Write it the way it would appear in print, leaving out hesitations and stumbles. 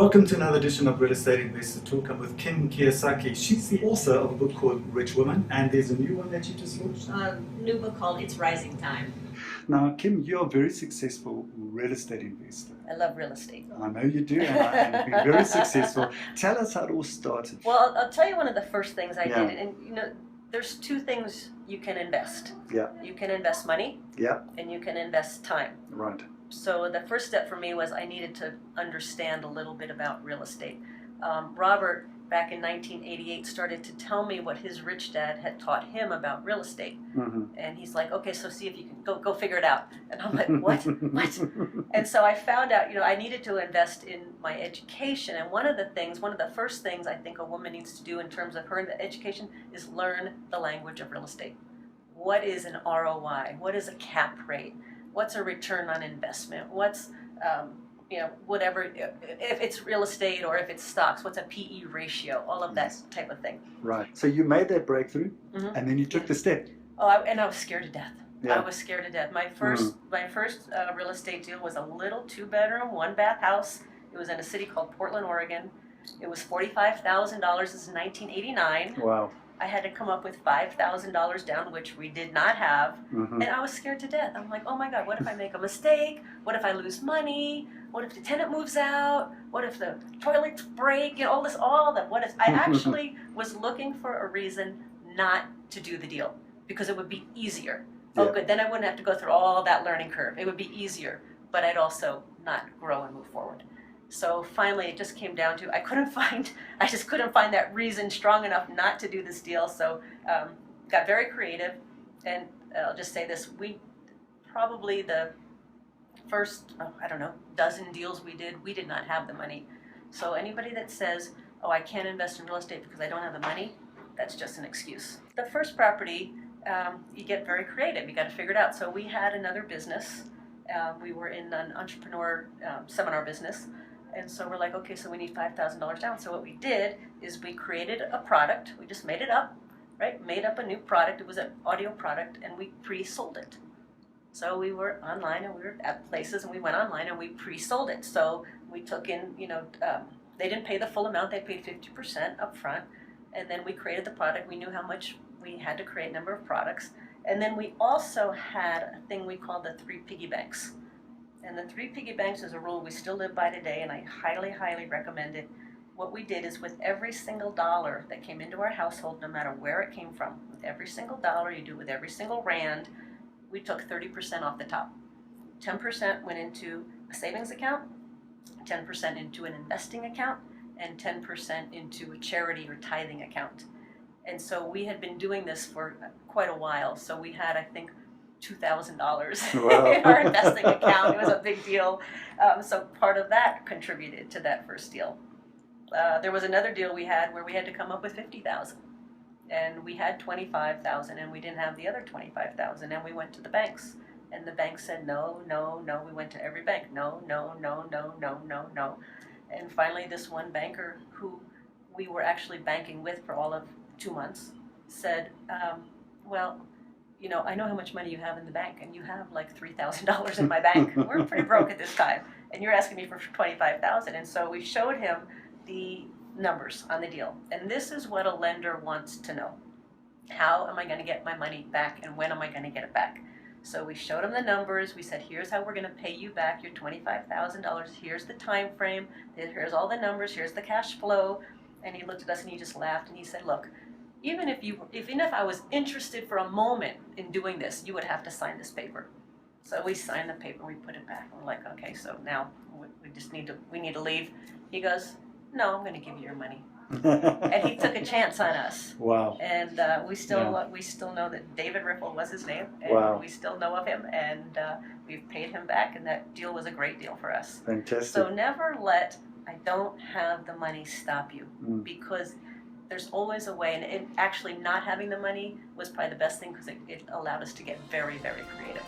Welcome to another edition of Real Estate Investor Talk. I'm with Kiyosaki. She's the author of a book called Rich Woman, and there's a new one that you just launched. New book called It's Rising Time. Now, Kim, you're a very successful real estate investor. I love real estate. I know you do, and you've been very successful. Tell us how it all started. Well, I'll tell you one of the first things I Yeah. did, and there's two things you can invest. Yeah. You can invest money, Yeah, and you can invest time. right. So the first step for me was I needed to understand a little bit about real estate. Robert, back in 1988, started to tell me what his rich dad had taught him about real estate. Mm-hmm. And he's like, okay, so see if you can go figure it out. And I'm like, what? And so I found out, I needed to invest in my education. And one of the first things I think a woman needs to do in terms of her education is learn the language of real estate. What is an ROI? What is a cap rate? What's a return on investment? What's, whatever, if it's real estate or if it's stocks, what's a PE ratio? All of that type of thing. Right. So you made that breakthrough, Mm-hmm. and then you took the step. Oh, and I was scared to death. Yeah. I was scared to death. My first real estate deal was a little 2-bedroom, 1-bath house. It was in a city called Portland, Oregon. It was $45,000. This is 1989. Wow. I had to come up with $5,000 down, which we did not have. Mm-hmm. And I was scared to death. I'm like, oh my God, what if I make a mistake? What if I lose money? What if the tenant moves out? What if the toilets break? All that. What if? I actually was looking for a reason not to do the deal because it would be easier. Oh, Yeah. good. Then I wouldn't have to go through all that learning curve. It would be easier, but I'd also not grow and move forward. So finally, it just came down to I just couldn't find that reason strong enough not to do this deal. So got very creative, and I'll just say this: we probably the first dozen deals we did not have the money. So anybody that says, "Oh, I can't invest in real estate because I don't have the money," that's just an excuse. The first property, you get very creative. You got to figure it out. So we had another business. We were in an entrepreneur seminar business. And so we're like, okay, so we need $5,000 down. So what we did is we created a product. We just made it up, right? Made up a new product. It was an audio product, and we pre-sold it. So we were online, and we were at places, and we went online, and we pre-sold it. So we took in, they didn't pay the full amount. They paid 50% up front. And then we created the product. We knew how much we had to create, number of products. And then we also had a thing we called the 3 piggy banks. And the 3 piggy banks is a rule we still live by today, and I highly, highly recommend it. What we did is with every single dollar that came into our household, no matter where it came from, with every single dollar, you do with every single rand, we took 30% off the top. 10% went into a savings account, 10% into an investing account, and 10% into a charity or tithing account. And so we had been doing this for quite a while. So we had, I think, $2,000 Wow. in our investing account. It was a big deal. So part of that contributed to that first deal. There was another deal we had where we had to come up with $50,000, and we had $25,000, and we didn't have the other $25,000, and we went to the banks, and the bank said no, no, no. We went to every bank, no, no, no, no, no, no, no, and finally this one banker who we were actually banking with for all of 2 months said, well, I know how much money you have in the bank, and you have like $3,000 in my bank. We're pretty broke at this time, and you're asking me for $25,000. And so we showed him the numbers on the deal. And this is what a lender wants to know. How am I going to get my money back, and when am I going to get it back? So we showed him the numbers. We said, here's how we're going to pay you back your $25,000. Here's the time frame. Here's all the numbers. Here's the cash flow. And he looked at us and he just laughed and he said, look, even if I was interested for a moment in doing this, you would have to sign this paper. So we signed the paper, we put it back, and we're like, okay, so now we need to leave. He goes, no, I'm going to give you your money. And he took a chance on us. Wow. And we still know that David Riffle was his name, and Wow. we still know of him, and we've paid him back, and that deal was a great deal for us. Fantastic. So never let I don't have the money stop you, because there's always a way, and actually not having the money was probably the best thing because it allowed us to get very, very creative.